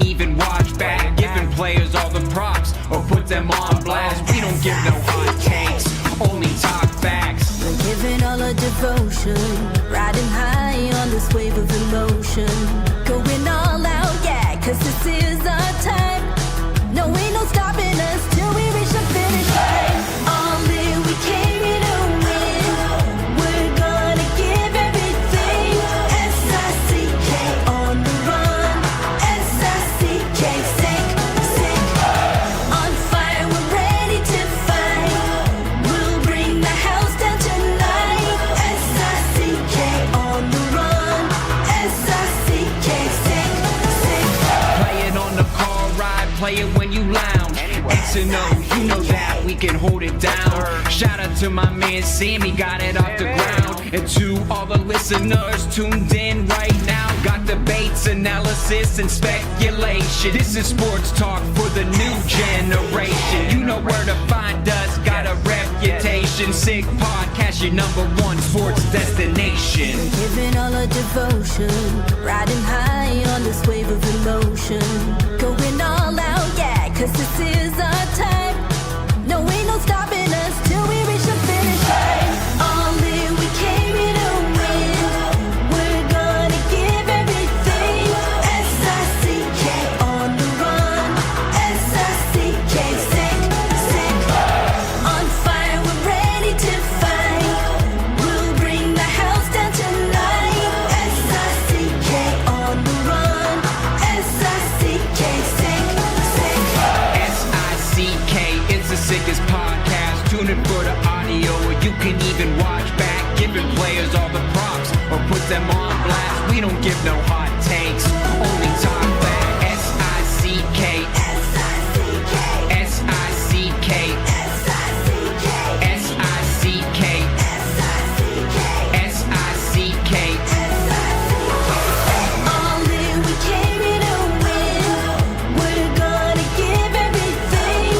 can even watch back, giving players all the props or put them on blast. We don't give no hot takes, only talk facts. We're giving all our devotion, riding high on this wave of emotion, going all out, yeah, 'cause this is our time. No, ain't no stopping us till we reach the finish line. All in, we came here to win. We're gonna give everything. S-I-C-K on the run. S-I-C-K, sick, sick. On fire, we're ready to fight. We'll bring the house down tonight. S-I-C-K on the run. S-I-C-K, sick, sick. Play it on the car ride, play it when you lounge. X and O, you know that we can hold it down. Shout out to my man Sammy, got it off the ground. And to all the listeners tuned in right now, got debates, analysis, and speculation. This is sports talk for the new generation. You know where to find us, got a reputation. Sick podcast, your #1 sports destination. Giving all our devotion, riding high on this wave of emotion, going all out, yeah, 'cause this is our time. No, ain't no stopping us till we reach the finish line. All in, we came here to win. We're gonna give everything. S-I-C-K on the run. S-I-C-K, sick, sick. On fire, we're ready to fight. We'll bring the house down tonight. S-I-C-K on the run. S-I-C-K, sick, sick. S-I-C-K, it's the sickest podcast. Tune in for the audio, or you can even watch back, giving players all the props or put them on blast. We don't give no hot takes, only talk back. S-I-C-K, S-I-C-K, S-I-C-K, S-I-C-K, S-I-C-K, S-I-C-K, S-I-C-K. all in, we came here to win. We're gonna give everything.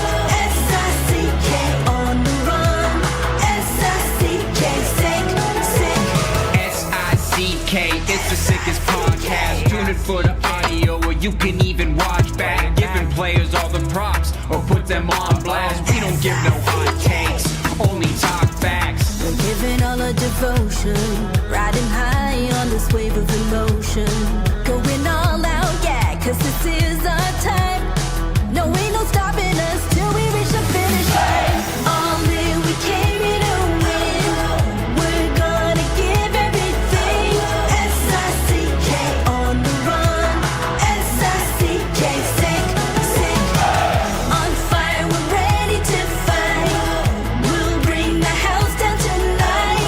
S-I-C-K on the run. S-I-C-K, sick, sick. S-I-C-K, it's the sickest podcast. Tune in for the audio, or you can even watch back, giving players all the props or put them on blast. We don't give no hot takes, only talk facts. We're giving all our devotion, riding high on this wave of emotion, going all out, yeah, 'cause this is our time. No, ain't no stopping us till we reach the finish line. All in, we came here to win. We're gonna give everything. S-I-C-K on the run. S-I-C-K, sick, sick. On fire, we're ready to fight. We'll bring the house down tonight.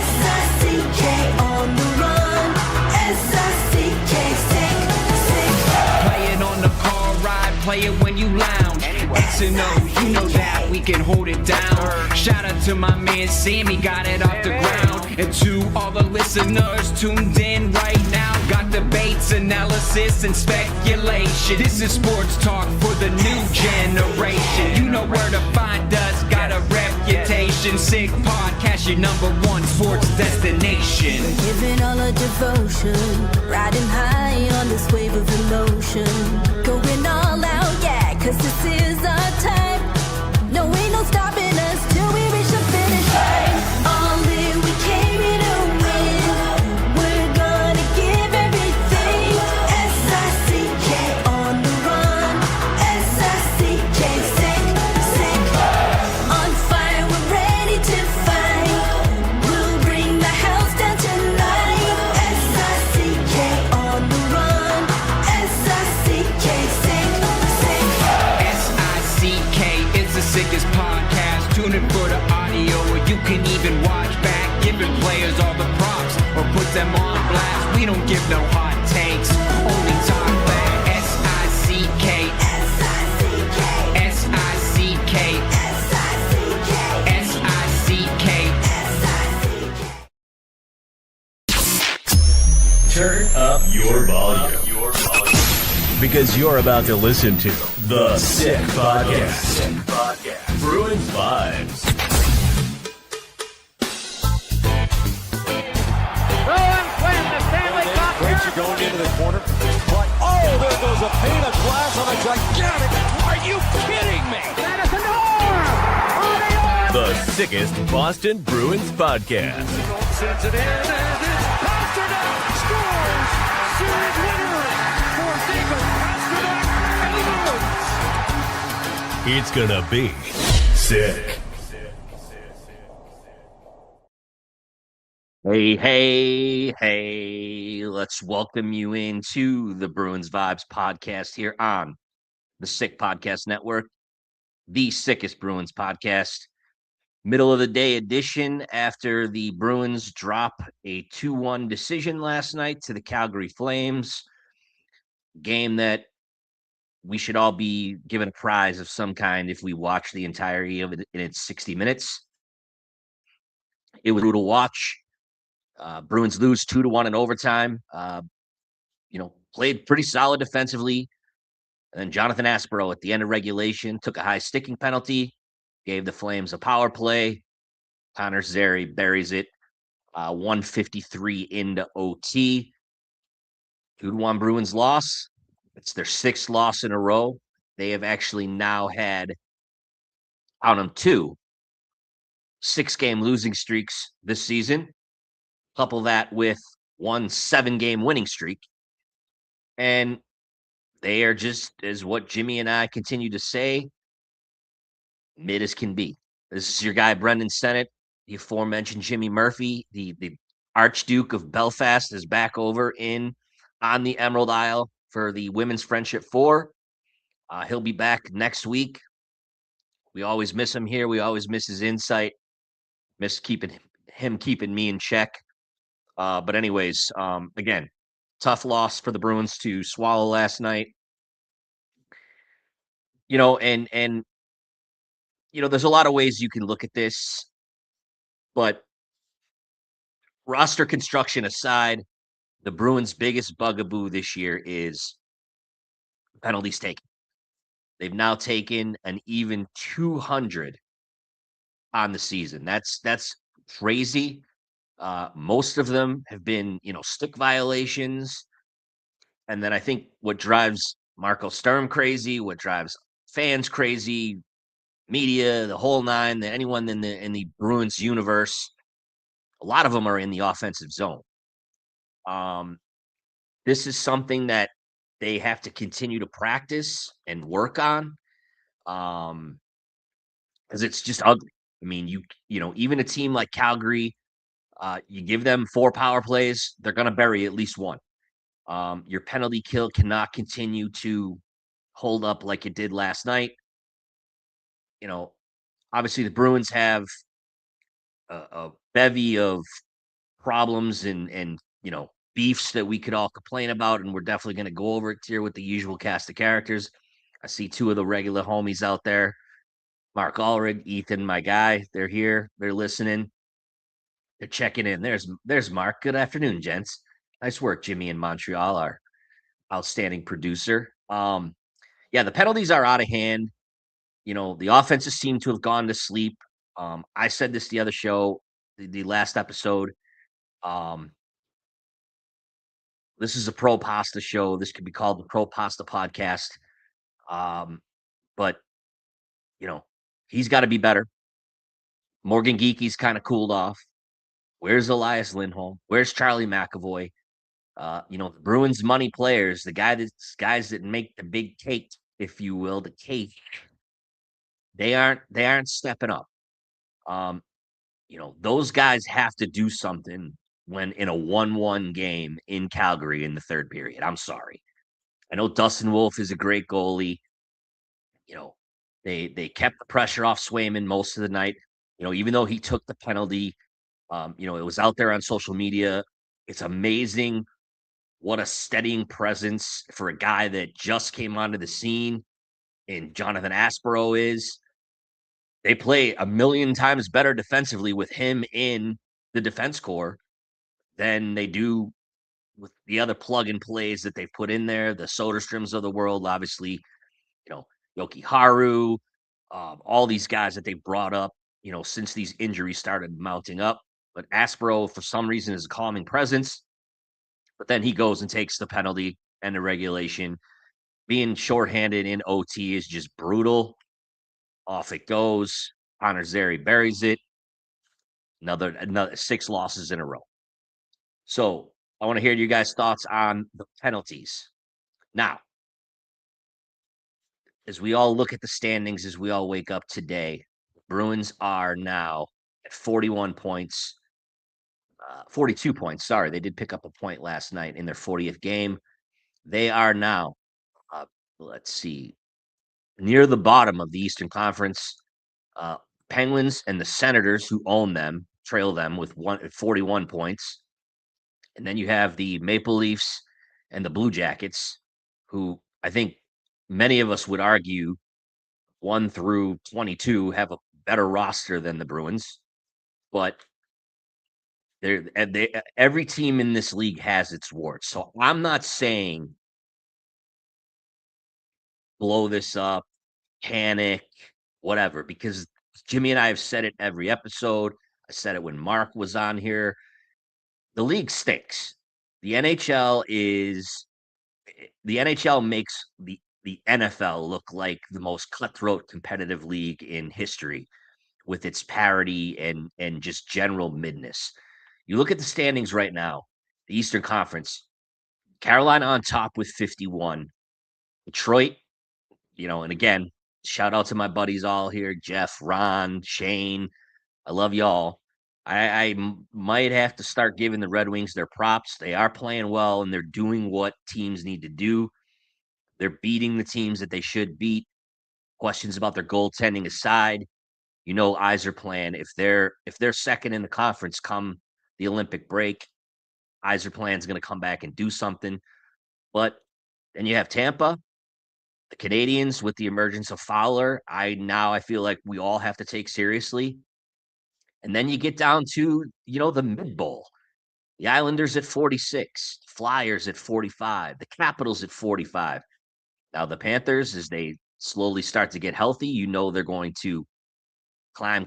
S-I-C-K on the run. S-I-C-K, sick, sick. Play it on the car ride, play it when you lounge. X and O, you know that we can hold it down. Shout out to my man Sammy, got it off the ground. And to all the listeners tuned in right now, got debates, analysis, and speculation. This is sports talk for the new generation. You know where to find us, got a reputation. Sick podcast, your #1 sports destination. Giving all our devotion, riding high on this wave of emotion, going all out, yeah, 'cause this is our time. No, ain't no stopping us till we reach the finish line. All in, we came here to win. We're gonna give everything. S-I-C-K on the run. S-I-C-K, sick, sick. On fire, we're ready to fight. We'll bring the house down tonight. S-I-C-K on the run. S-I-C-K, sick, sick. S-I-C-K, it's the sickest podcast. Tune in for the audio, or you can even watch back, giving players all the props or put them on blast. We don't give no hot takes, only talk back. S-I-C-K, S-I-C-K, S-I-C-K, S-I-C-K, S-I-C-K. S-I-C-K. Turn up your volume. Because you're about to listen to The Sick Podcast. Bruins Vibes. Bruins win the Stanley Cup. Going into the corner. But, oh, there goes a pain of you kidding me? The sickest Boston Bruins podcast. Sends it in, and it's Pasternak scores! Series winner for David Pasternak and the Bruins. It's gonna be sick. Hey, let's welcome you into the Bruins Vibes podcast here on the Sick Podcast Network, the sickest Bruins podcast. Middle of the day edition after the Bruins drop a 2-1 decision last night to the Calgary Flames. Game that we should all be given a prize of some kind if we watch the entirety of it in its 60 minutes. It was brutal to watch. Bruins lose 2-1 in overtime. Played pretty solid defensively. And then Jonathan Aspero at the end of regulation took a high sticking penalty, gave the Flames a power play. Connor Zary buries it. 153 into OT. 2-1 Bruins loss. It's their 6th loss in a row. They have actually now had, count them, 2 6-game losing streaks this season. Couple that with 1 7-game winning streak. And they are just, as what Jimmy and I continue to say, mid as can be. This is your guy, Brendan Sennott, the aforementioned Jimmy Murphy, the Archduke of Belfast, is back over on the Emerald Isle for the Women's Friendship 4. He'll be back next week. We always miss him here. We always miss his insight. Miss keeping me in check. But anyways, again, tough loss for the Bruins to swallow last night. And there's a lot of ways you can look at this, but roster construction aside, the Bruins' biggest bugaboo this year is penalties taken. They've now taken an even 200 on the season. That's crazy. Most of them have been, stick violations. And then I think what drives Marco Sturm crazy, what drives fans crazy, media, the whole nine, anyone in the Bruins universe, a lot of them are in the offensive zone. This is something that they have to continue to practice and work on, because it's just ugly. I mean, even a team like Calgary, you give them 4 power plays, they're going to bury at least one. Your penalty kill cannot continue to hold up like it did last night. Obviously the Bruins have a bevy of problems and beefs that we could all complain about, and we're definitely going to go over it here with the usual cast of characters. I see 2 of the regular homies out there, Mark Ulrich, Ethan, my guy. They're here. They're listening. They're checking in. There's Mark. Good afternoon, gents. Nice work, Jimmy in Montreal, our outstanding producer. The penalties are out of hand. The offenses seem to have gone to sleep. I said this the other show, the last episode. This is a Pro Pasta show. This could be called the Pro Pasta podcast. But he's got to be better. Morgan Geeky's kind of cooled off. Where's Elias Lindholm? Where's Charlie McAvoy? The Bruins money players, the guys that make the big cake, if you will, the cake. They aren't stepping up. Those guys have to do something when in a 1-1 game in Calgary in the third period. I'm sorry. I know Dustin Wolf is a great goalie. They kept the pressure off Swayman most of the night. Even though he took the penalty, it was out there on social media. It's amazing what a steadying presence for a guy that just came onto the scene, and Jonathan Aspero is. They play a million times better defensively with him in the defense core than they do with the other plug-and plays that they've put in there. The Soderströms of the world, obviously, Yoki Haru, all these guys that they brought up, since these injuries started mounting up. But Aspero, for some reason, is a calming presence. But then he goes and takes the penalty and the regulation. being shorthanded in OT is just brutal. Off it goes. Connor Zary buries it. Another 6 losses in a row. So I want to hear you guys' thoughts on the penalties. Now, as we all look at the standings, as we all wake up today, Bruins are now at 41 points, 42 points. Sorry, they did pick up a point last night in their 40th game. They are now, let's see, near the bottom of the Eastern Conference. Penguins and the Senators, who own them, trail them with 41 points. And then you have the Maple Leafs and the Blue Jackets, who I think many of us would argue 1 through 22 have a better roster than the Bruins. But every team in this league has its warts. So I'm not saying blow this up, panic, whatever, because Jimmy and I have said it every episode. I said it when Mark was on here. The league stinks. The NHL makes the NFL look like the most cutthroat competitive league in history with its parity and just general midness. You look at the standings right now, the Eastern Conference, Carolina on top with 51. Detroit, and again, shout out to my buddies all here, Jeff, Ron, Shane. I love y'all. I might have to start giving the Red Wings their props. They are playing well, and they're doing what teams need to do. They're beating the teams that they should beat. Questions about their goaltending aside, eyes are playing. If they're second in the conference come the Olympic break, Yzerplan's going to come back and do something. But then you have Tampa, the Canadians with the emergence of Fowler. I feel like we all have to take seriously. And then you get down to, the mid bowl. The Islanders at 46, Flyers at 45, the Capitals at 45. Now the Panthers, as they slowly start to get healthy, they're going to climb.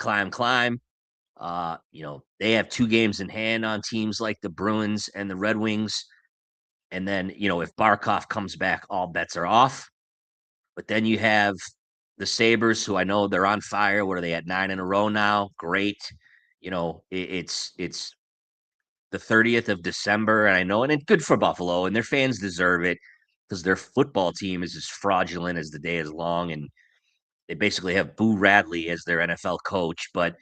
They have 2 games in hand on teams like the Bruins and the Red Wings. And then, if Barkov comes back, all bets are off. But then you have the Sabres, who I know they're on fire. What are they at, 9 in a row now? Great. It's the 30th of December, and I know, and it's good for Buffalo, and their fans deserve it because their football team is as fraudulent as the day is long, and they basically have Boo Radley as their NFL coach. But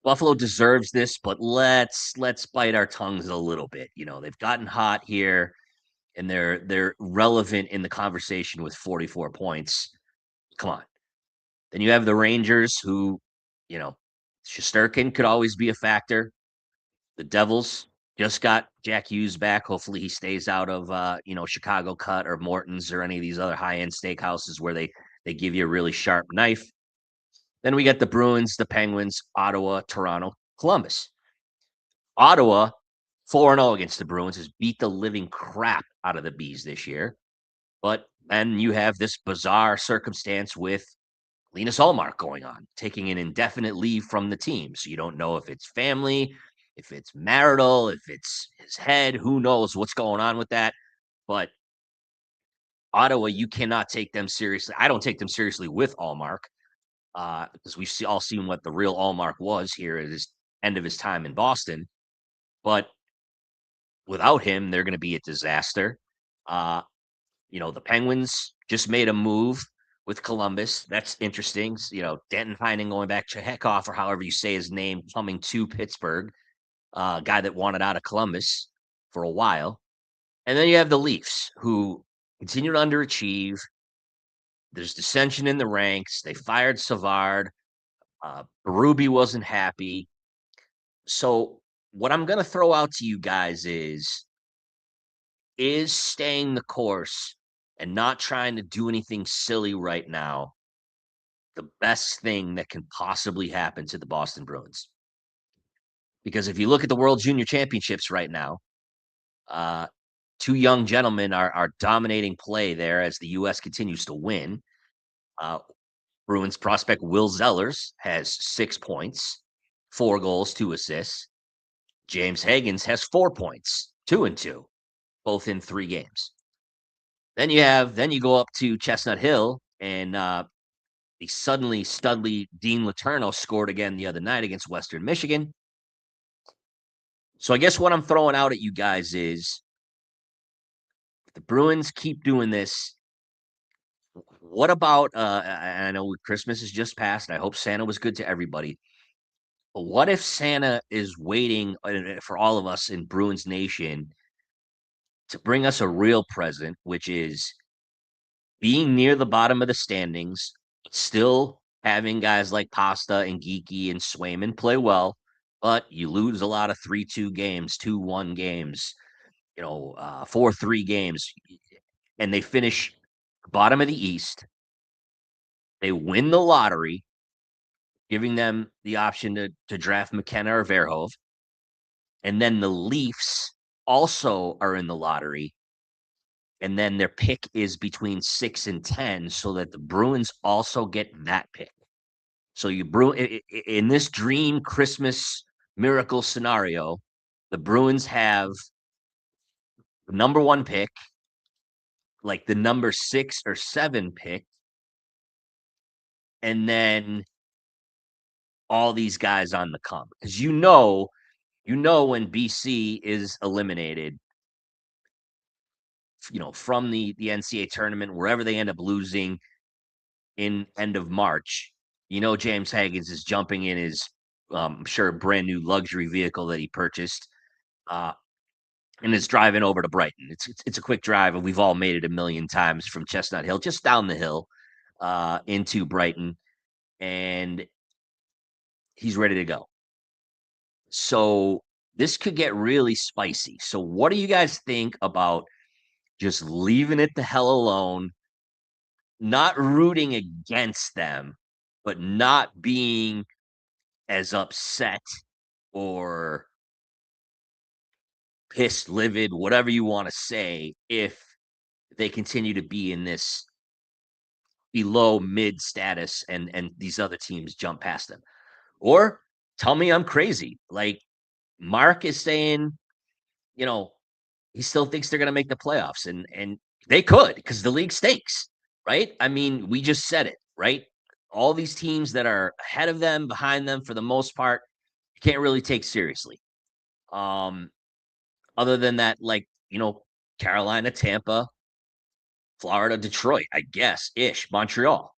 Buffalo deserves this, but let's bite our tongues a little bit. They've gotten hot here, and they're relevant in the conversation with 44 points. Come on. Then you have the Rangers, who, Shesterkin could always be a factor. The Devils just got Jack Hughes back. Hopefully he stays out of, Chicago Cut or Morton's or any of these other high-end steakhouses where they give you a really sharp knife. Then we got the Bruins, the Penguins, Ottawa, Toronto, Columbus. Ottawa, 4-0 against the Bruins, has beat the living crap out of the Bees this year. But then you have this bizarre circumstance with Linus Ullmark going on, taking an indefinite leave from the team. So you don't know if it's family, if it's marital, if it's his head, who knows what's going on with that. But Ottawa, you cannot take them seriously. I don't take them seriously with Ullmark because we've all seen what the real Ullmark was here at his end of his time in Boston. But without him, they're going to be a disaster. The Penguins just made a move with Columbus. That's interesting. Denton Heining going back to Chekhov, or however you say his name, coming to Pittsburgh, guy that wanted out of Columbus for a while. And then you have the Leafs, who continue to underachieve. There's dissension in the ranks. They fired Savard. Berube wasn't happy. So what I'm going to throw out to you guys is staying the course and not trying to do anything silly right now the best thing that can possibly happen to the Boston Bruins? Because if you look at the World Junior Championships right now, 2 young gentlemen are dominating play there as the U.S. continues to win. Bruins prospect Will Zellers has 6 points, 4 goals, 2 assists. James Higgins has 4 points, 2 and 2. both in 3 games. Then you go up to Chestnut Hill, and the suddenly studly Dean Letourneau scored again the other night against Western Michigan. So I guess what I'm throwing out at you guys is, if the Bruins keep doing this, what about I know Christmas is just passed. I hope Santa was good to everybody. But what if Santa is waiting for all of us in Bruins Nation to bring us a real present, which is being near the bottom of the standings, still having guys like Pasta and Geeky and Swayman play well, but you lose a lot of 3-2 games, 2-1 games, 4-3 games, and they finish bottom of the East. They win the lottery, giving them the option to draft McKenna or Verhove. And then the Leafs also are in the lottery. And then their pick is between 6 and 10, so that the Bruins also get that pick. So in this dream Christmas miracle scenario, the Bruins have the number 1 pick, like the number 6 or 7 pick, and then all these guys on the come. Because you know when BC is eliminated, from the NCAA tournament, wherever they end up losing in end of March, James Haggins is jumping in his, I'm sure, brand new luxury vehicle that he purchased, and is driving over to Brighton. It's a quick drive, and we've all made it a million times from Chestnut Hill, just down the hill, into Brighton, and he's ready to go. So this could get really spicy. So what do you guys think about just leaving it the hell alone, not rooting against them, but not being as upset or pissed, livid, whatever you want to say, if they continue to be in this below mid status and these other teams jump past them? Or tell me I'm crazy. Like Mark is saying, he still thinks they're going to make the playoffs, and they could, because the league stinks, right? I mean, we just said it, right? All these teams that are ahead of them, behind them, for the most part, you can't really take seriously. Other than that, Carolina, Tampa, Florida, Detroit, I guess, Montreal.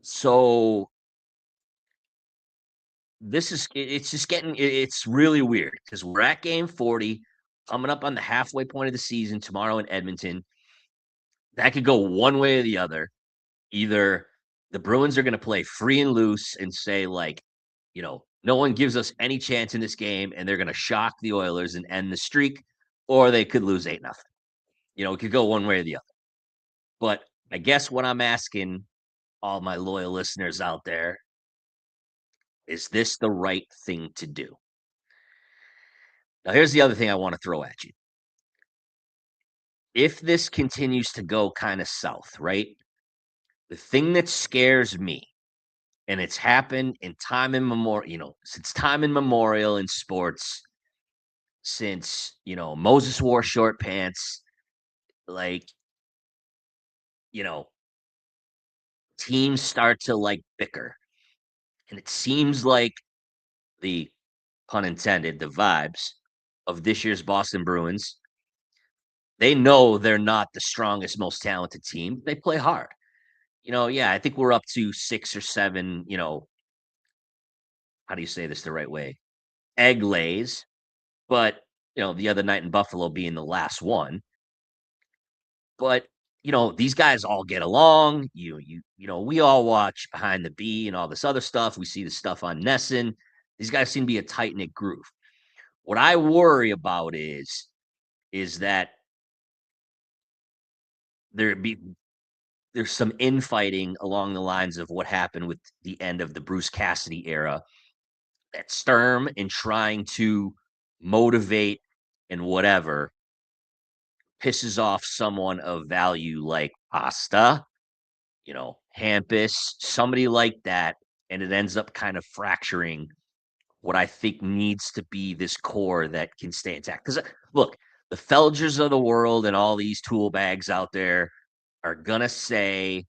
So it's really weird, because we're at game 40, coming up on the halfway point of the season tomorrow in Edmonton. That could go one way or the other. Either the Bruins are going to play free and loose and say, no one gives us any chance in this game, and they're going to shock the Oilers and end the streak, or they could lose 8-0. It could go one way or the other. But I guess what I'm asking all my loyal listeners out there, is this the right thing to do? Now, here's the other thing I want to throw at you. If this continues to go kind of south, right? The thing that scares me, and it's happened in time immemorial, since time immemorial in sports, since, Moses wore short pants, teams start to bicker. And it seems like the, pun intended, the vibes of this year's Boston Bruins, they know they're not the strongest, most talented team. They play hard. I think we're up to 6 or 7, how do you say this the right way? Egg lays. But, the other night in Buffalo being the last one. But, these guys all get along. We all watch Behind the B and all this other stuff. We see the stuff on Nesson. These guys seem to be a tight-knit groove. What I worry about is that there's some infighting along the lines of what happened with the end of the Bruce Cassidy era, that Sturm, in trying to motivate and whatever, pisses off someone of value like Pasta, Hampus, somebody like that, and it ends up kind of fracturing what I think needs to be this core that can stay intact. Because look, the Felgers of the world and all these tool bags out there are gonna say,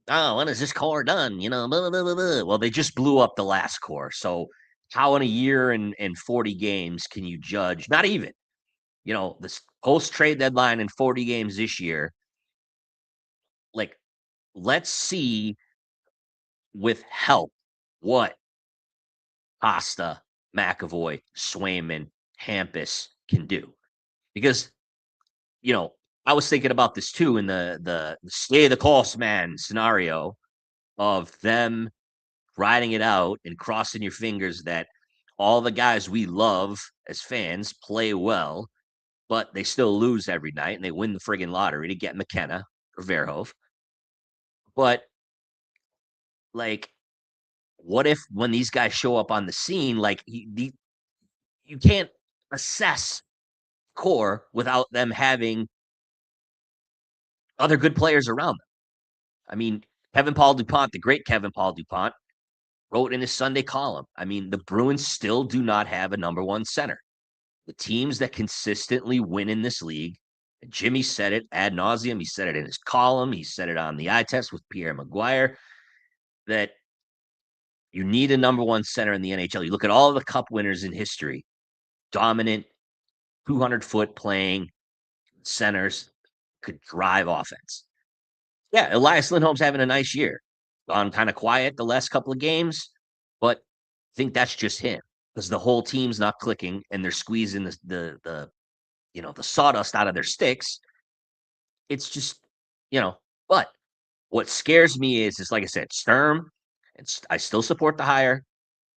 "Oh, when is this core done?" Blah, blah, blah, blah, blah. Well, they just blew up the last core. So how in a year and 40 games can you judge? Not even, this post trade deadline in 40 games this year. Like, let's see with help what Costa, McAvoy, Swayman, Hampus can do. Because, I was thinking about this too in the stay the course man scenario of them riding it out and crossing your fingers that all the guys we love as fans play well, but they still lose every night and they win the friggin' lottery to get McKenna or Verhoeven. But like, what if when these guys show up on the scene, like you can't assess core without them having other good players around them. I mean, Kevin Paul DuPont, the great Kevin Paul DuPont, wrote in his Sunday column. I mean, the Bruins still do not have a number one center. The teams that consistently win in this league, and Jimmy said it ad nauseum. He said it in his column. He said it on the eye test with Pierre Maguire, that you need a number one center in the NHL. You look at all the cup winners in history, dominant, 200-foot playing centers could drive offense. Yeah, Elias Lindholm's having a nice year. Gone kind of quiet the last couple of games, but I think that's just him because the whole team's not clicking and they're squeezing the sawdust out of their sticks. It's just, but what scares me is like I said, Sturm, and I still support the hire.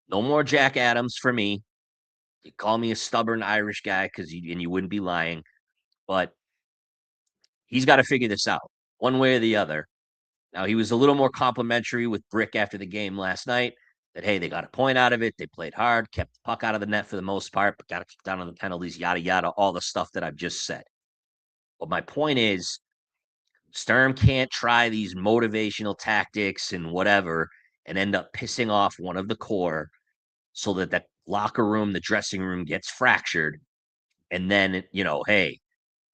No more Jack Adams for me. You call me a stubborn Irish guy because you wouldn't be lying, but he's got to figure this out one way or the other. Now, he was a little more complimentary with Brick after the game last night that, hey, they got a point out of it. They played hard, kept the puck out of the net for the most part, but got to keep down on the penalties, yada, yada, all the stuff that I've just said. But my point is, Sturm can't try these motivational tactics and whatever and end up pissing off one of the core so that the locker room, the dressing room gets fractured. And then, hey,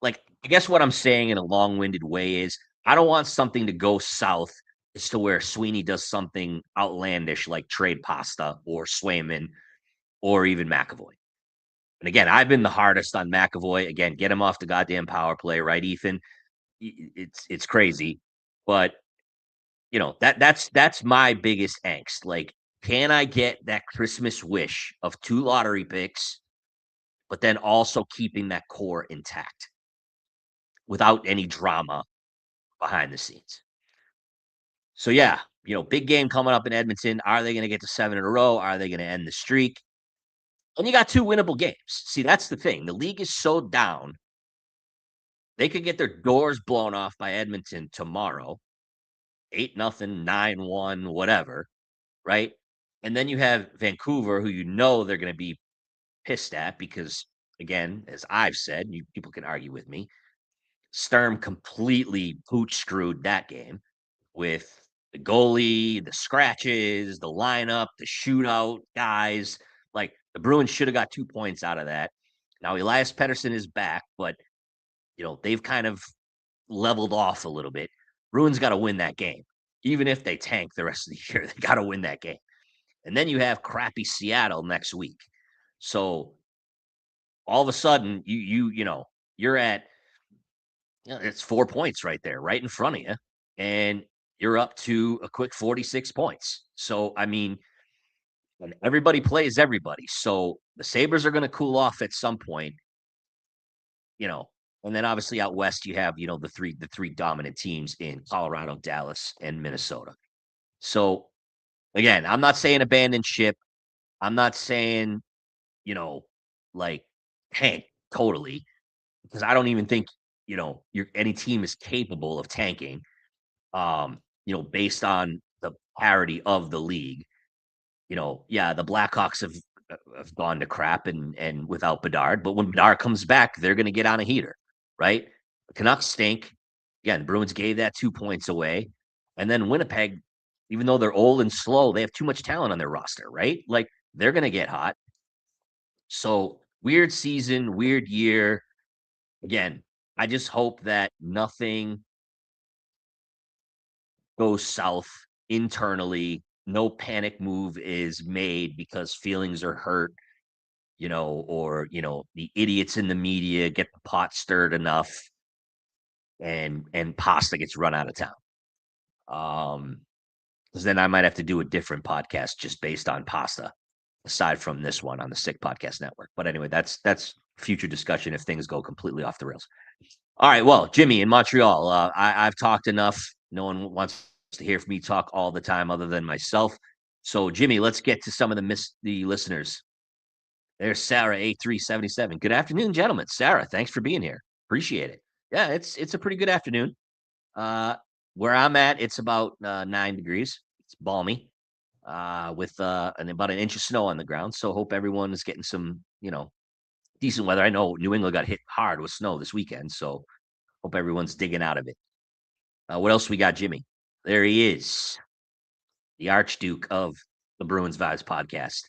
like, I guess what I'm saying in a long-winded way is I don't want something to go south as to where Sweeney does something outlandish like trade Pasta or Swayman or even McAvoy. And again, I've been the hardest on McAvoy. Again, get him off the goddamn power play, right, Ethan? It's crazy. But that's my biggest angst. Like, can I get that Christmas wish of 2 lottery picks, but then also keeping that core intact without any drama behind the scenes? So yeah, big game coming up in Edmonton. Are they going to get to 7 in a row? Are they going to end the streak? And you got 2 winnable games. See, that's the thing. The league is so down. They could get their doors blown off by Edmonton tomorrow. 8-0, 9-1, whatever, right? And then you have Vancouver, who they're going to be pissed at because, again, as I've said, people can argue with me, Sturm completely pooch screwed that game with the goalie, the scratches, the lineup, the shootout guys. Like, the Bruins should have got 2 points out of that. Now, Elias Pettersson is back, but, they've kind of leveled off a little bit. Bruins got to win that game. Even if they tank the rest of the year, they got to win that game. And then you have crappy Seattle next week. So all of a sudden, you're at, it's 4 points right there, right in front of you. And you're up to a quick 46 points. So, I mean, and everybody plays everybody. So the Sabres are going to cool off at some point, and then obviously out west, you have, the three dominant teams in Colorado, Dallas, and Minnesota. So again, I'm not saying abandon ship. I'm not saying, like tank totally, because I don't even think, any team is capable of tanking, based on the parity of the league. Yeah, the Blackhawks have gone to crap and without Bedard, but when Bedard comes back, they're going to get on a heater, right? The Canucks stink. Again, Bruins gave that 2 points away. And then Winnipeg, even though they're old and slow, they have too much talent on their roster, right? Like, they're going to get hot. So weird season, weird year. Again, I just hope that nothing goes south internally. No panic move is made because feelings are hurt, or the idiots in the media get the pot stirred enough and pasta gets run out of town. Because then I might have to do a different podcast just based on pasta, aside from this one on the Sick Podcast Network. But anyway, that's future discussion if things go completely off the rails. All right, well, Jimmy in Montreal, I've talked enough. No one wants to hear from me talk all the time other than myself. So, Jimmy, let's get to some of the listeners. There's Sarah 8377. Good afternoon, gentlemen. Sarah, thanks for being here. Appreciate it. Yeah, it's a pretty good afternoon. Where I'm at, it's about 9 degrees. It's balmy, with about an inch of snow on the ground. So hope everyone is getting some, decent weather. I know New England got hit hard with snow this weekend, so hope everyone's digging out of it. What else we got, Jimmy? There he is, the Archduke of the Bruins Vibes podcast.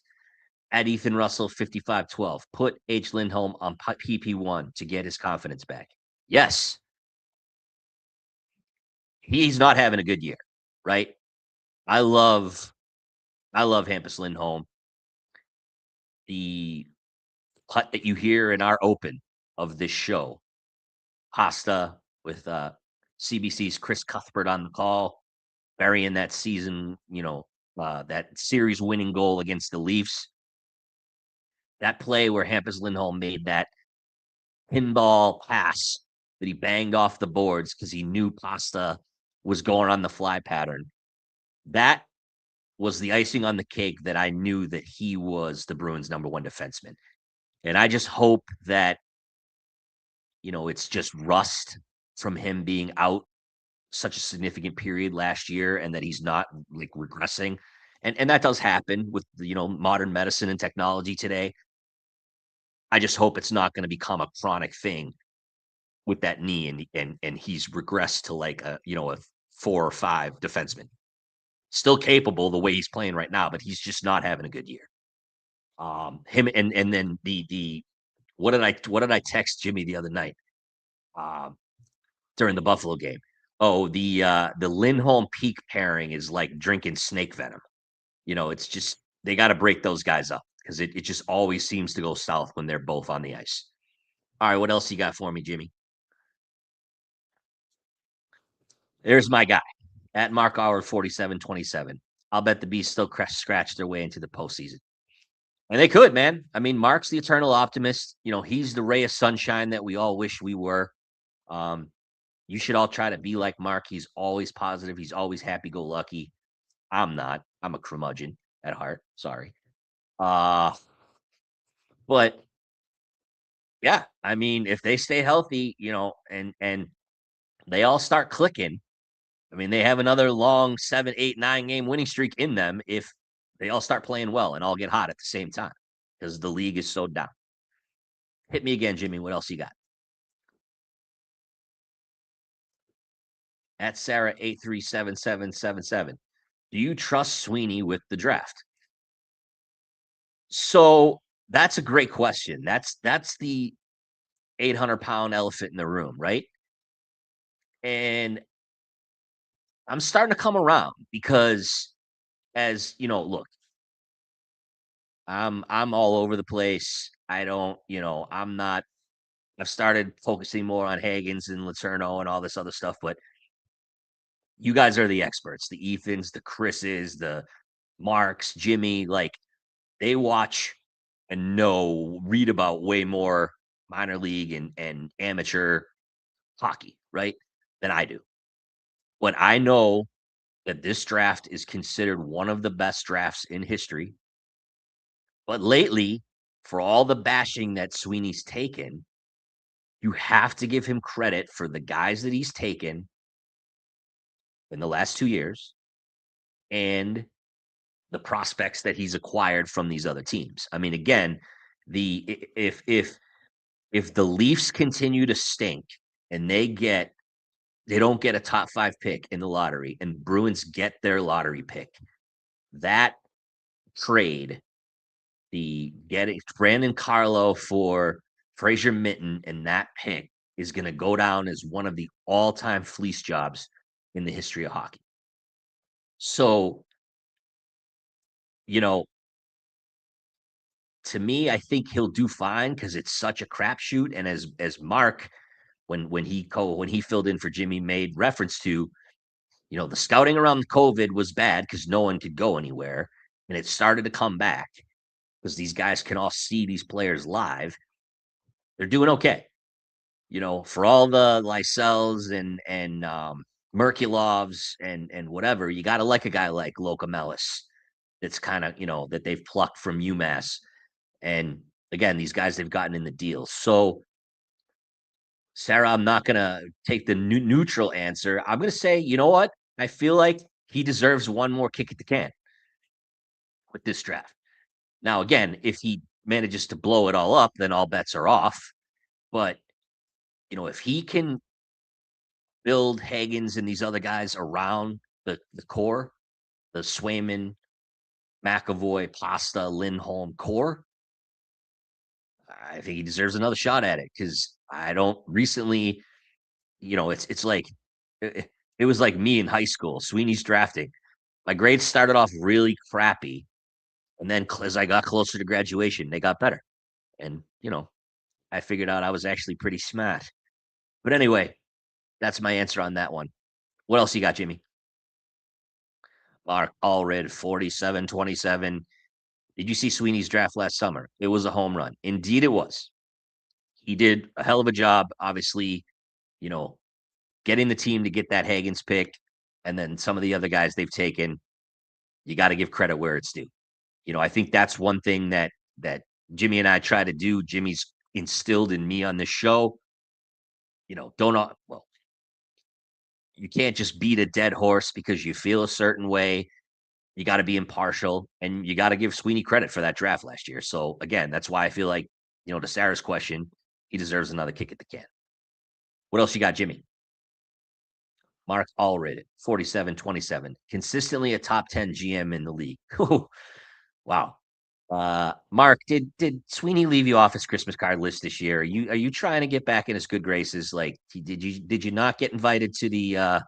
At Ethan Russell 5512, put H. Lindholm on PP1 to get his confidence back. Yes, he's not having a good year, right? I love Hampus Lindholm. The cut that you hear in our open of this show, Pasta with CBC's Chris Cuthbert on the call, burying that season, that series winning goal against the Leafs. That play where Hampus Lindholm made that pinball pass that he banged off the boards because he knew Pasta was going on the fly pattern. That was the icing on the cake that I knew that he was the Bruins' number one defenseman. And I just hope that, it's just rust from him being out such a significant period last year and that he's not like regressing. And that does happen with, modern medicine and technology today. I just hope it's not going to become a chronic thing with that knee and he's regressed to like a 4 or 5 defenseman. Still capable the way he's playing right now, but he's just not having a good year. Him and then the what did I text Jimmy the other night during the Buffalo game? Oh, the Lindholm Peak pairing is like drinking snake venom. It's just they got to break those guys up because it just always seems to go south when they're both on the ice. All right, what else you got for me, Jimmy? There's my guy at Mark Howard 4727. I'll bet the Bees still scratch their way into the postseason. And they could, man. I mean, Mark's the eternal optimist. He's the ray of sunshine that we all wish we were. You should all try to be like Mark. He's always positive. He's always happy-go-lucky. I'm not. I'm a curmudgeon at heart. Sorry. But yeah, I mean, if they stay healthy, and they all start clicking, I mean, they have another long 7, 8, 9 game winning streak in them if they all start playing well and all get hot at the same time because the league is so down. Hit me again, Jimmy. What else you got? At Sarah 837777. Do you trust Sweeney with the draft? So that's a great question. That's the 800-pound elephant in the room, right? And I'm starting to come around because, as look, I'm all over the place. I don't, I'm not. I've started focusing more on Hagens and Letourneau and all this other stuff, but you guys are the experts, the Ethans, the Chris's, the Marks, Jimmy, like they watch and read about way more minor league and amateur hockey, right, than I do. But I know that this draft is considered one of the best drafts in history. But lately, for all the bashing that Sweeney's taken, you have to give him credit for the guys that he's taken in the last 2 years and the prospects that he's acquired from these other teams. I mean, again, if the Leafs continue to stink and they don't get a top 5 pick in the lottery and Bruins get their lottery pick, that trade the getting Brandon Carlo for Fraser Mitten and that pick is going to go down as one of the all-time fleece jobs in the history of hockey. So, you know, to me, I think he'll do fine because it's such a crapshoot. And as Mark, when he filled in for Jimmy, made reference to, the scouting around COVID was bad because no one could go anywhere, and it started to come back because these guys can all see these players live. They're doing okay. For all the Lysels and Merkulovs and whatever, you got to like a guy like Loka Mellis. That's kind of that they've plucked from UMass, and again, these guys they've gotten in the deals. So, Sarah, I'm not gonna take the neutral answer. I'm gonna say, you know what? I feel like he deserves one more kick at the can with this draft. Now, again, if he manages to blow it all up, then all bets are off. But if he can build Hagens and these other guys around the core, the Swayman, McAvoy, Pasta, Lindholm core, I think he deserves another shot at it because I don't recently, it's like it was like me in high school. Sweeney's drafting. My grades started off really crappy, and then as I got closer to graduation, they got better. And I figured out I was actually pretty smart. But anyway, that's my answer on that one. What else you got, Jimmy? Mark Allred, 47-27. Did you see Sweeney's draft last summer? It was a home run. Indeed, it was. He did a hell of a job, obviously, getting the team to get that Hagens pick. And then some of the other guys they've taken, you got to give credit where it's due. I think that's one thing that Jimmy and I try to do. Jimmy's instilled in me on this show. You can't just beat a dead horse because you feel a certain way. You got to be impartial, and you got to give Sweeney credit for that draft last year. So again, that's why I feel like, to Sarah's question, he deserves another kick at the can. What else you got, Jimmy? Mark Allred, 47-27, consistently a top 10 GM in the league. Wow. Mark, did Sweeney leave you off his Christmas card list this year? Are you trying to get back in his good graces? Like, did you not get invited to the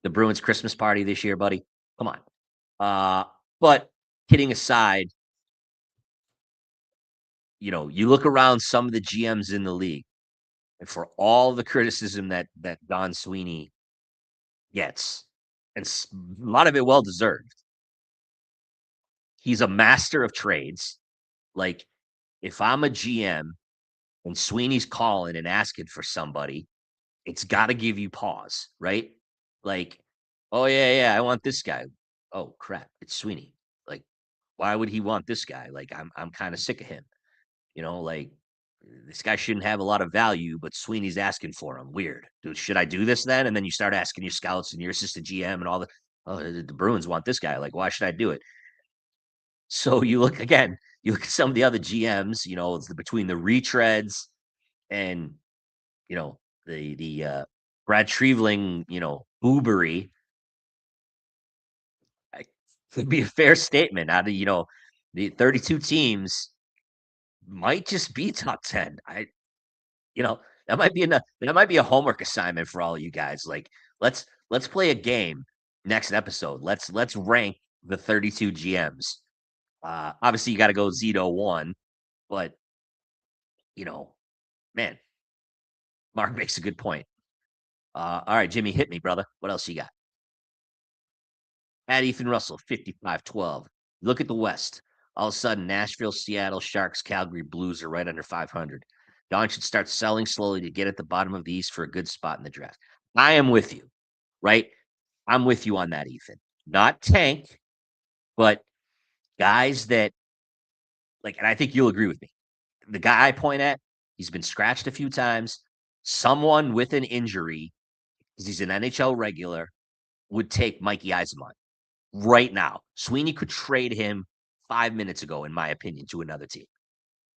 Bruins Christmas party this year, buddy? Come on. But kidding aside, you look around some of the GMs in the league, and for all the criticism that Don Sweeney gets, and a lot of it well deserved, he's a master of trades. Like, if I'm a GM and Sweeney's calling and asking for somebody, it's got to give you pause, right? Like, oh yeah, I want this guy. Oh crap, it's Sweeney. Like, why would he want this guy? Like, I'm kind of sick of him. Like, this guy shouldn't have a lot of value, but Sweeney's asking for him. Weird. Dude, should I do this then? And then you start asking your scouts and your assistant GM and all the Bruins want this guy. Like, why should I do it? So you look at some of the other GMs, it's between the retreads and, the Brad Treveling, boobery. Could be a fair statement out of, the 32 teams might just be top 10. That might be a homework assignment for all of you guys. Like, let's play a game next episode. Let's rank the 32 GMs. Obviously you got to go Zito 1, but man, Mark makes a good point. All right, Jimmy, hit me, brother. What else you got? At Ethan Russell, 55-12. Look at the West. All of a sudden, Nashville, Seattle, Sharks, Calgary, Blues are right under 500. Don should start selling slowly to get at the bottom of the East for a good spot in the draft. I am with you, right? I'm with you on that, Ethan. Not tank, but guys that, and I think you'll agree with me. The guy I point at, he's been scratched a few times. Someone with an injury, because he's an NHL regular, would take Mikey Eisman right now. Sweeney could trade him 5 minutes ago, in my opinion, to another team.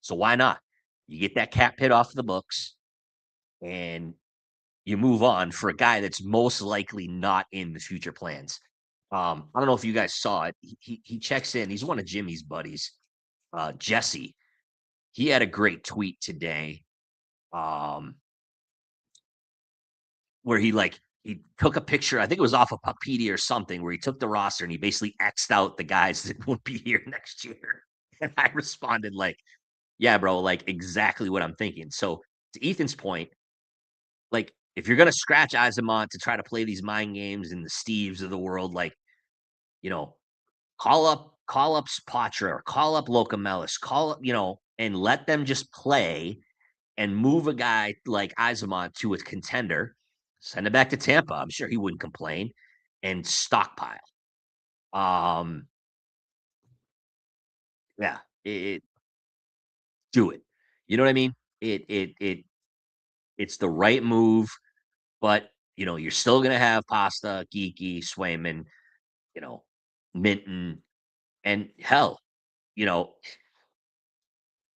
So why not? You get that cap hit off the books, and you move on for a guy that's most likely not in the future plans. I don't know if you guys saw it. He checks in. He's one of Jimmy's buddies. Jesse, he had a great tweet today, where he took a picture. I think it was off of Puckpedia or something, where he took the roster and he basically X'd out the guys that won't be here next year. And I responded like, "Yeah, bro, like exactly what I'm thinking." So to Ethan's point, like if you're gonna scratch Eisemont to try to play these mind games and the Steves of the world, like you know, call up Patra or call up Locomelis, call up, and let them just play and move a guy like Eisemont to a contender, send it back to Tampa. I'm sure he wouldn't complain and stockpile. Um, yeah, do it. You know what I mean? It's the right move, but you're still gonna have Pasta, Geeky, Swayman, you know, Minton, and hell, you know,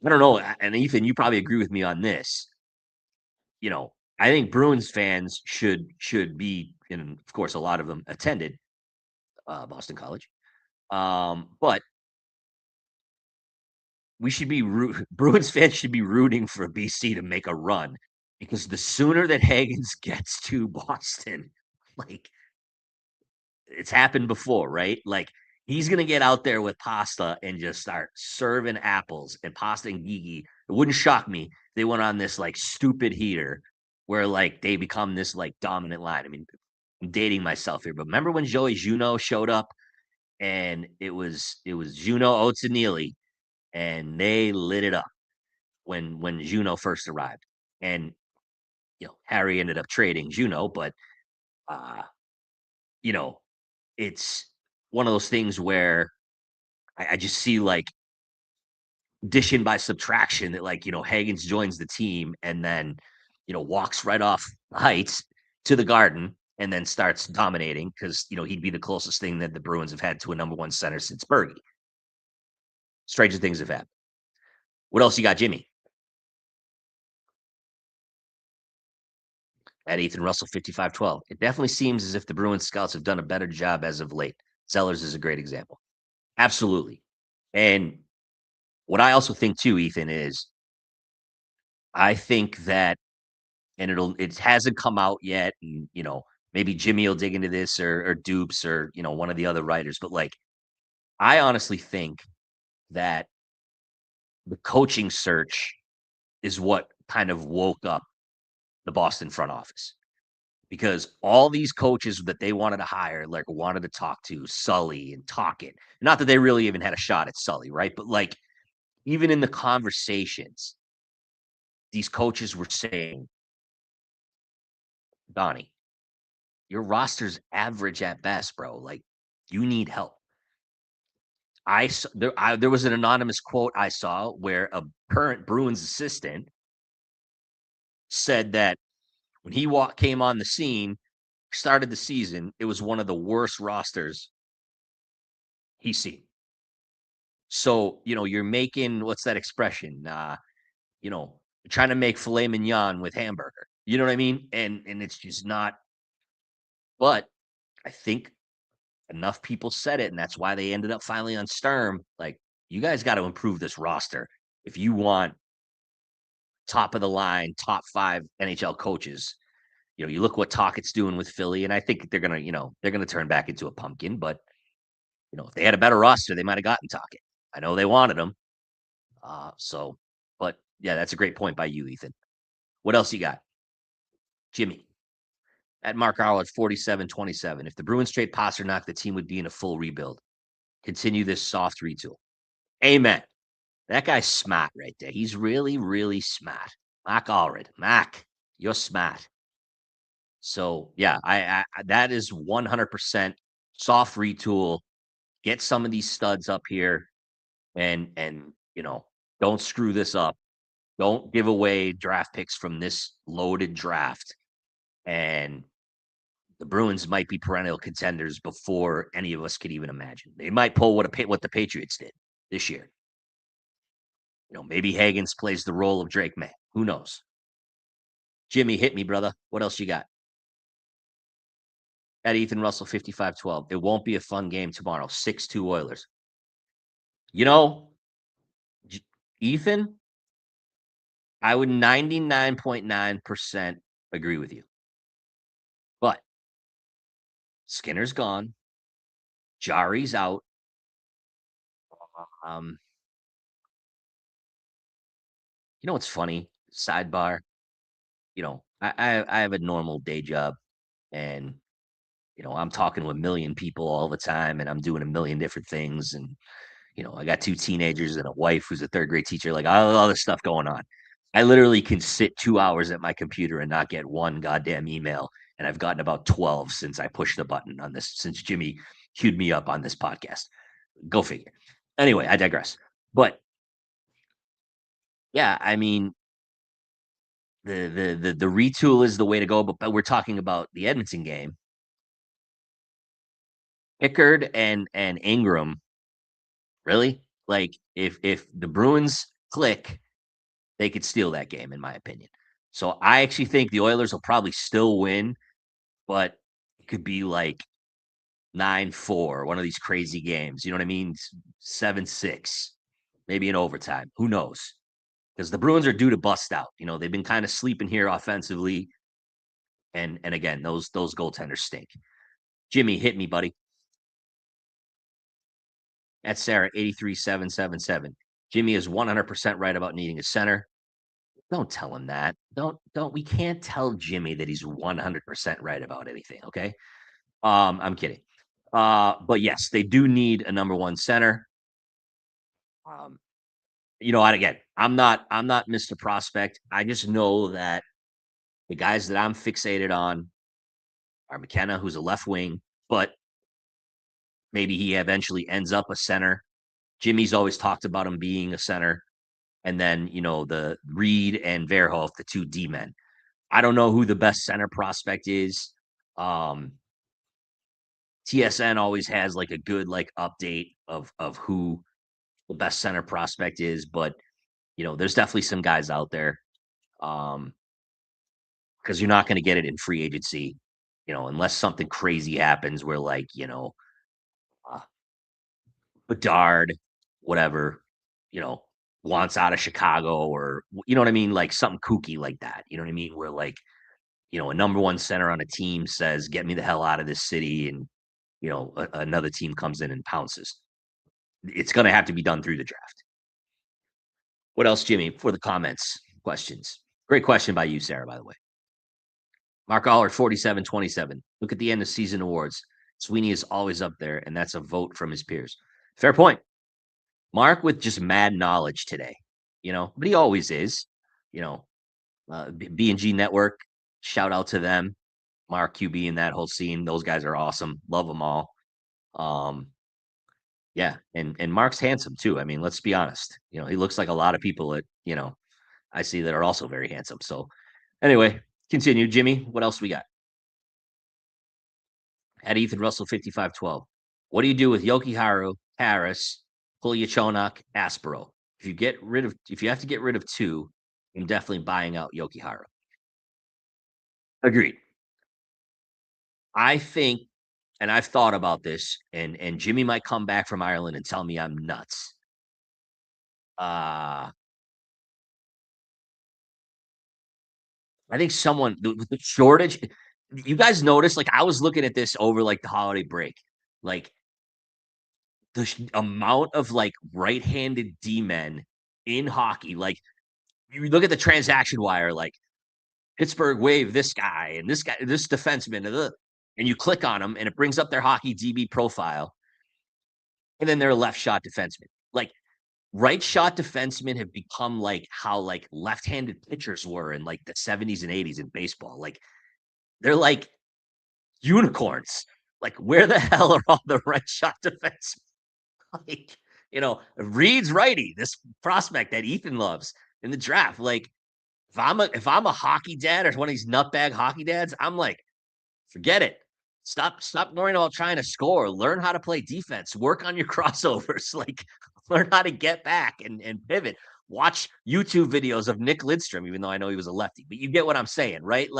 I don't know. And Ethan, you probably agree with me on this. I think Bruins fans should be, and of course, a lot of them attended Boston College. But we should be Bruins fans should be rooting for BC to make a run because the sooner that Hagens gets to Boston, like it's happened before, right? Like he's gonna get out there with Pasta and just start serving apples and Pasta and Gigi. It wouldn't shock me if they went on this like stupid heater where like they become this like dominant line. I mean, I'm dating myself here, but remember when Joey Juneau showed up and it was Juneau, Oates, and Neely, and they lit it up when Juneau first arrived. And Harry ended up trading Juneau, but uh, you know, it's one of those things where I just see like addition by subtraction that like Hagens joins the team and then walks right off the heights to the Garden and then starts dominating because he'd be the closest thing that the Bruins have had to a number one center since Bergie. Stranger things have happened. What else you got, Jimmy? At Ethan Russell 5512. It definitely seems as if the Bruins scouts have done a better job as of late. Zellers is a great example. Absolutely. And what I also think too, Ethan, is I think that, and it hasn't come out yet, and maybe Jimmy will dig into this or Dupes or one of the other writers, but like I honestly think that the coaching search is what kind of woke up the Boston front office because all these coaches that they wanted to hire, like wanted to talk to Sully and Talkin. Not that they really even had a shot at Sully, right? But like even in the conversations, these coaches were saying, Donnie, your roster's average at best, bro. Like you need help. There was an anonymous quote I saw where a current Bruins assistant said that when he came on the scene, started the season, it was one of the worst rosters he's seen. So, you're making what's that expression? Trying to make filet mignon with hamburger. You know what I mean? And it's just not. But I think enough people said it, and that's why they ended up finally on Sturm. Like, you guys got to improve this roster if you want top of the line, top 5 NHL coaches. You look what Talkett's doing with Philly, and I think they're gonna turn back into a pumpkin. But if they had a better roster, they might have gotten Tocchet. I know they wanted him. But yeah, that's a great point by you, Ethan. What else you got? Jimmy. At Mark Arnold 47-27. If the Bruins trade Pasternak, the team would be in a full rebuild. Continue this soft retool. Amen. That guy's smart right there. He's really, really smart. Mark Allred. Mark, you're smart. So yeah, I that is 100% soft retool. Get some of these studs up here and don't screw this up. Don't give away draft picks from this loaded draft. And the Bruins might be perennial contenders before any of us could even imagine. They might pull what the Patriots did this year. Maybe Hagens plays the role of Drake May. Who knows? Jimmy, hit me, brother. What else you got? At Ethan Russell 55-12. It won't be a fun game tomorrow. 6-2 Oilers. Ethan, I would 99.9% agree with you. But Skinner's gone. Jari's out. Um, you know what's funny? Sidebar. I have a normal day job, and I'm talking to a million people all the time, and I'm doing a million different things, and I got 2 teenagers and a wife who's a 3rd grade teacher, like all this stuff going on. I literally can sit 2 hours at my computer and not get one goddamn email, and I've gotten about 12 since I pushed the button on this, since Jimmy queued me up on this podcast. Go figure. Anyway, I digress. But yeah, I mean, the retool is the way to go. But we're talking about the Edmonton game. Pickard and Ingram, really? Like if the Bruins click, they could steal that game, in my opinion. So I actually think the Oilers will probably still win, but it could be like 9-4, one of these crazy games. You know what I mean? 7-6, maybe in overtime. Who knows? Because the Bruins are due to bust out. They've been kind of sleeping here offensively. And again, those goaltenders stink. Jimmy, hit me, buddy. That's Sarah, 83777. Jimmy is 100% right about needing a center. Don't tell him that. We can't tell Jimmy that he's 100% right about anything, okay? I'm kidding. But yes, they do need a number 1 center. Again, I'm not Mr. Prospect. I just know that the guys that I'm fixated on are McKenna, who's a left wing, but maybe he eventually ends up a center. Jimmy's always talked about him being a center. And then, the Reed and Verhoef, the 2 D men. I don't know who the best center prospect is. TSN always has like a good update of who the best center prospect is, but there's definitely some guys out there. Because you're not going to get it in free agency, unless something crazy happens where Bedard, whatever, wants out of Chicago, or you know what I mean, like something kooky like that. You know what I mean, where a number 1 center on a team says, "Get me the hell out of this city," and another team comes in and pounces. It's going to have to be done through the draft. What else, Jimmy, for the comments, questions? Great question by you, Sarah, by the way. Mark Allard, 4727. Look at the end of season awards. Sweeney is always up there, and that's a vote from his peers. Fair point. Mark with just mad knowledge today, but he always is. B&G Network, shout out to them. Mark, QB, and that whole scene. Those guys are awesome. Love them all. Yeah, and Mark's handsome too. I mean, let's be honest. He looks like a lot of people that I see that are also very handsome. So, anyway, continue, Jimmy. What else we got? At Ethan Russell 5512. What do you do with Yokiharu, Harris, Puliachonok, Aspero? If you have to get rid of 2, I'm definitely buying out Yokiharu. Agreed. I think, and I've thought about this, and Jimmy might come back from Ireland and tell me I'm nuts. I think the shortage, you guys notice, I was looking at this over the holiday break, the amount of right-handed D-men in hockey, you look at the transaction wire, Pittsburgh waived this guy and this guy, this defenseman, and you click on them and it brings up their hockey DB profile. And then they're a left shot defenseman. Right shot defensemen have become how left-handed pitchers were in the 70s and 80s in baseball. They're like unicorns. Where the hell are all the right shot defensemen? Reed's righty, this prospect that Ethan loves in the draft. If I'm a hockey dad or one of these nutbag hockey dads, I'm forget it. Stop worrying about trying to score. Learn how to play defense. Work on your crossovers. Learn how to get back and pivot. Watch YouTube videos of Nick Lidstrom, even though I know he was a lefty. But you get what I'm saying, right?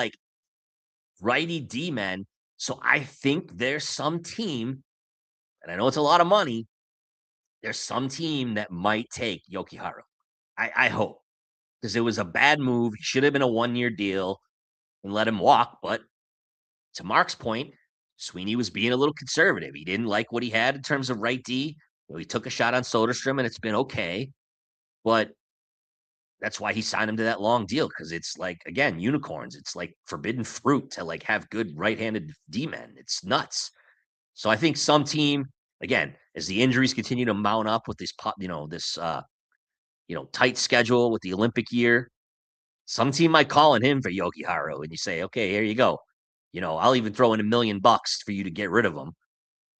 Righty D-men. So I think there's some team, and I know it's a lot of money, there's some team that might take Yokiharu. I hope, because it was a bad move. He should have been a 1-year deal and let him walk. But to Mark's point, Sweeney was being a little conservative. He didn't like what he had in terms of right D. He took a shot on Soderstrom, and it's been okay. But that's why he signed him to that long deal, because it's like, again, unicorns. It's like forbidden fruit to like have good right-handed D-men. It's nuts. So I think some team, again, as the injuries continue to mount up with this, tight schedule with the Olympic year, some team might call on him for Yogi Haru, and you say, okay, here you go. I'll even throw in $1 million for you to get rid of him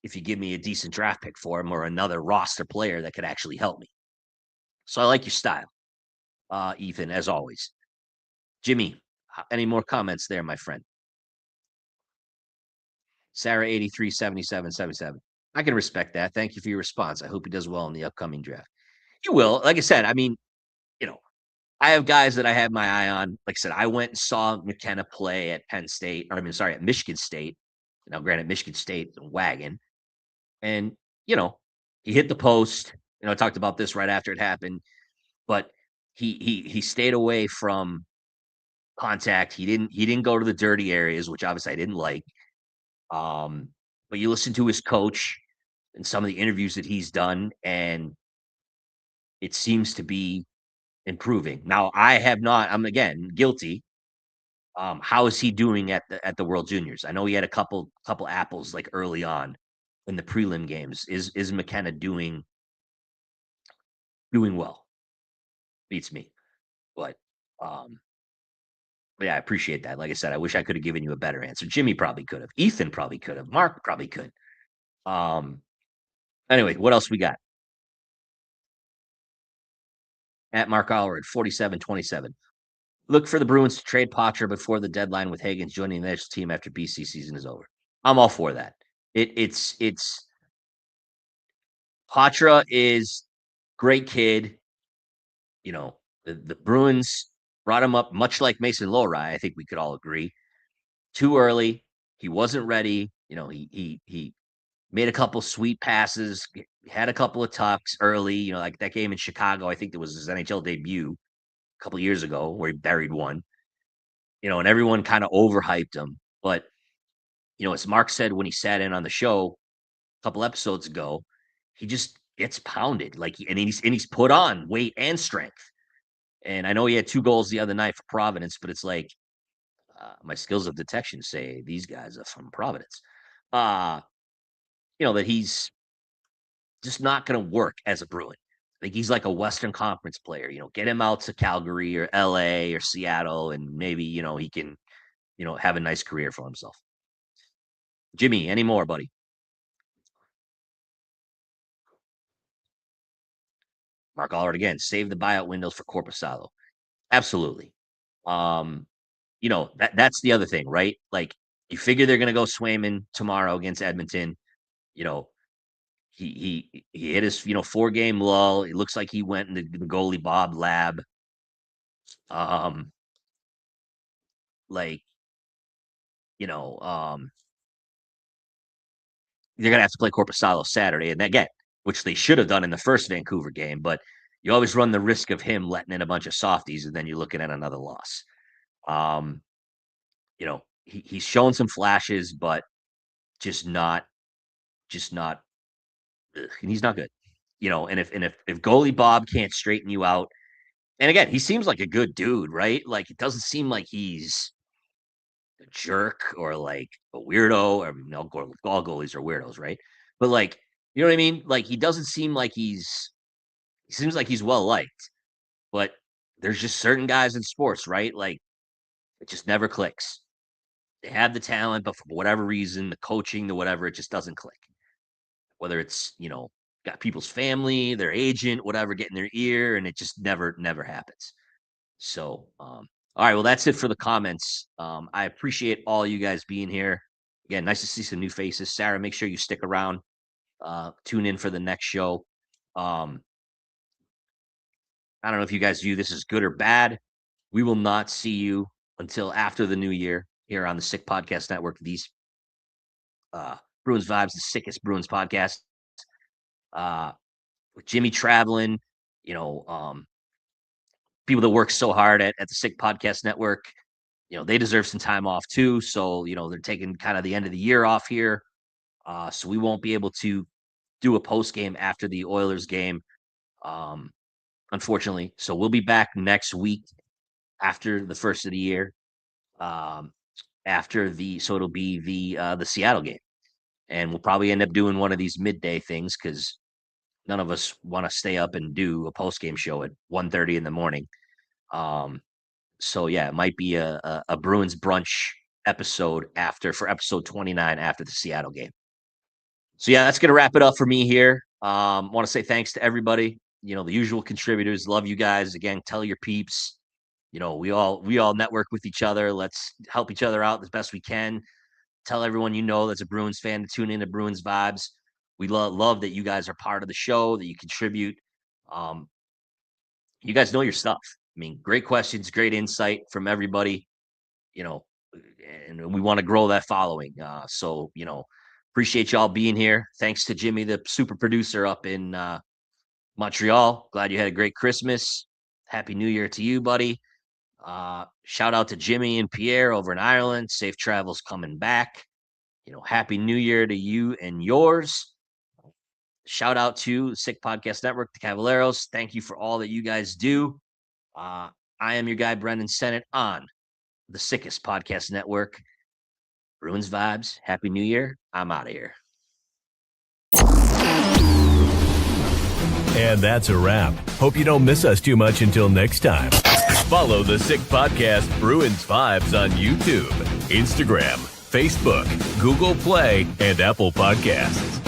if you give me a decent draft pick for him or another roster player that could actually help me. So I like your style, Ethan, as always. Jimmy, any more comments there, my friend? Sarah 837777. I can respect that. Thank you for your response. I hope he does well in the upcoming draft. He will. Like I said, I mean, I have guys that I have my eye on. Like I said, I went and saw McKenna play at Penn State, at Michigan State. Now, granted, Michigan State is a wagon. And, he hit the post. I talked about this right after it happened, but he stayed away from contact. He didn't go to the dirty areas, which obviously I didn't like. But you listen to his coach and some of the interviews that he's done, and it seems to be improving. Now, I'm again guilty. How is he doing at the World Juniors? I know he had a couple apples like early on in the prelim games. Is McKenna doing well? Beats me. But yeah, I appreciate that. Like I said, I wish I could have given you a better answer. Jimmy probably could have. Ethan probably could have. Mark probably could. Anyway, what else we got? At Mark Allred, 47-27. Look for the Bruins to trade Poitras before the deadline, with Higgins joining the national team after BC season is over. I'm all for that. It's Poitras is great kid. The Bruins brought him up much like Mason Lohrei. I think we could all agree. Too early. He wasn't ready. He made a couple sweet passes, had a couple of tucks early. Like that game in Chicago. I think it was his NHL debut a couple of years ago where he buried one. And everyone kind of overhyped him. But as Mark said when he sat in on the show a couple episodes ago, he just gets pounded. And he's put on weight and strength. And I know he had 2 goals the other night for Providence, but it's like my skills of detection say these guys are from Providence. That he's just not going to work as a Bruin. I think he's like a Western Conference player. Get him out to Calgary or LA or Seattle, and maybe he can have a nice career for himself. Jimmy, any more, buddy? Mark Allred again, save the buyout windows for Corpusalo. Absolutely. That's the other thing, right? Like, you figure they're going to go Swayman tomorrow against Edmonton. He hit his 4-game lull. It looks like he went in the goalie Bob lab. They're going to have to play Corpusalo Saturday, and again, which they should have done in the first Vancouver game, but you always run the risk of him letting in a bunch of softies, and then you're looking at another loss. He's shown some flashes, but just not, and he's not good. And if goalie Bob can't straighten you out, and again, he seems like a good dude, right? Like, it doesn't seem like he's a jerk or like a weirdo. Or all goalies are weirdos, right? But like, you know what I mean? Like, he doesn't seem like he seems like he's well liked, but there's just certain guys in sports, right? Like, it just never clicks. They have the talent, but for whatever reason, the coaching, the whatever, it just doesn't click. Whether it's, got people's family, their agent, whatever, get in their ear, and it just never happens. So, all right, well, that's it for the comments. I appreciate all you guys being here. Again, nice to see some new faces. Sarah, make sure you stick around. Tune in for the next show. I don't know if you guys view this as good or bad. We will not see you until after the new year here on the Sick Podcast Network. These Bruins Vibes, the sickest Bruins podcast. With Jimmy traveling, people that work so hard at the Sick Podcast Network, they deserve some time off too. So, they're taking kind of the end of the year off here. So we won't be able to do a post game after the Oilers game, unfortunately. So we'll be back next week after the first of the year. So it'll be the Seattle game, and we'll probably end up doing one of these midday things because none of us want to stay up and do a post game show at 1:30 in the morning. So yeah, it might be a Bruins brunch episode for episode 29 after the Seattle game. So yeah, that's gonna wrap it up for me here. Want to say thanks to everybody. The usual contributors. Love you guys. Again, tell your peeps. We all network with each other. Let's help each other out as best we can. Tell everyone that's a Bruins fan to tune into Bruins Vibes. We love that you guys are part of the show, that you contribute. You guys know your stuff. I mean, great questions, great insight from everybody, and we want to grow that following. So, appreciate y'all being here. Thanks to Jimmy, the super producer up in Montreal. Glad you had a great Christmas. Happy New Year to you, buddy. Shout out to Jimmy and Pierre over in Ireland. Safe travels coming back. Happy New Year to you and yours. Shout out to the Sick Podcast Network, the Cavaleros. Thank you for all that you guys do. I am your guy, Brendan Sennott, on the Sickest Podcast Network. Bruins Vibes. Happy New Year. I'm out of here. And that's a wrap. Hope you don't miss us too much until next time. Follow the Sick Podcast Bruins Vibes on YouTube, Instagram, Facebook, Google Play, and Apple Podcasts.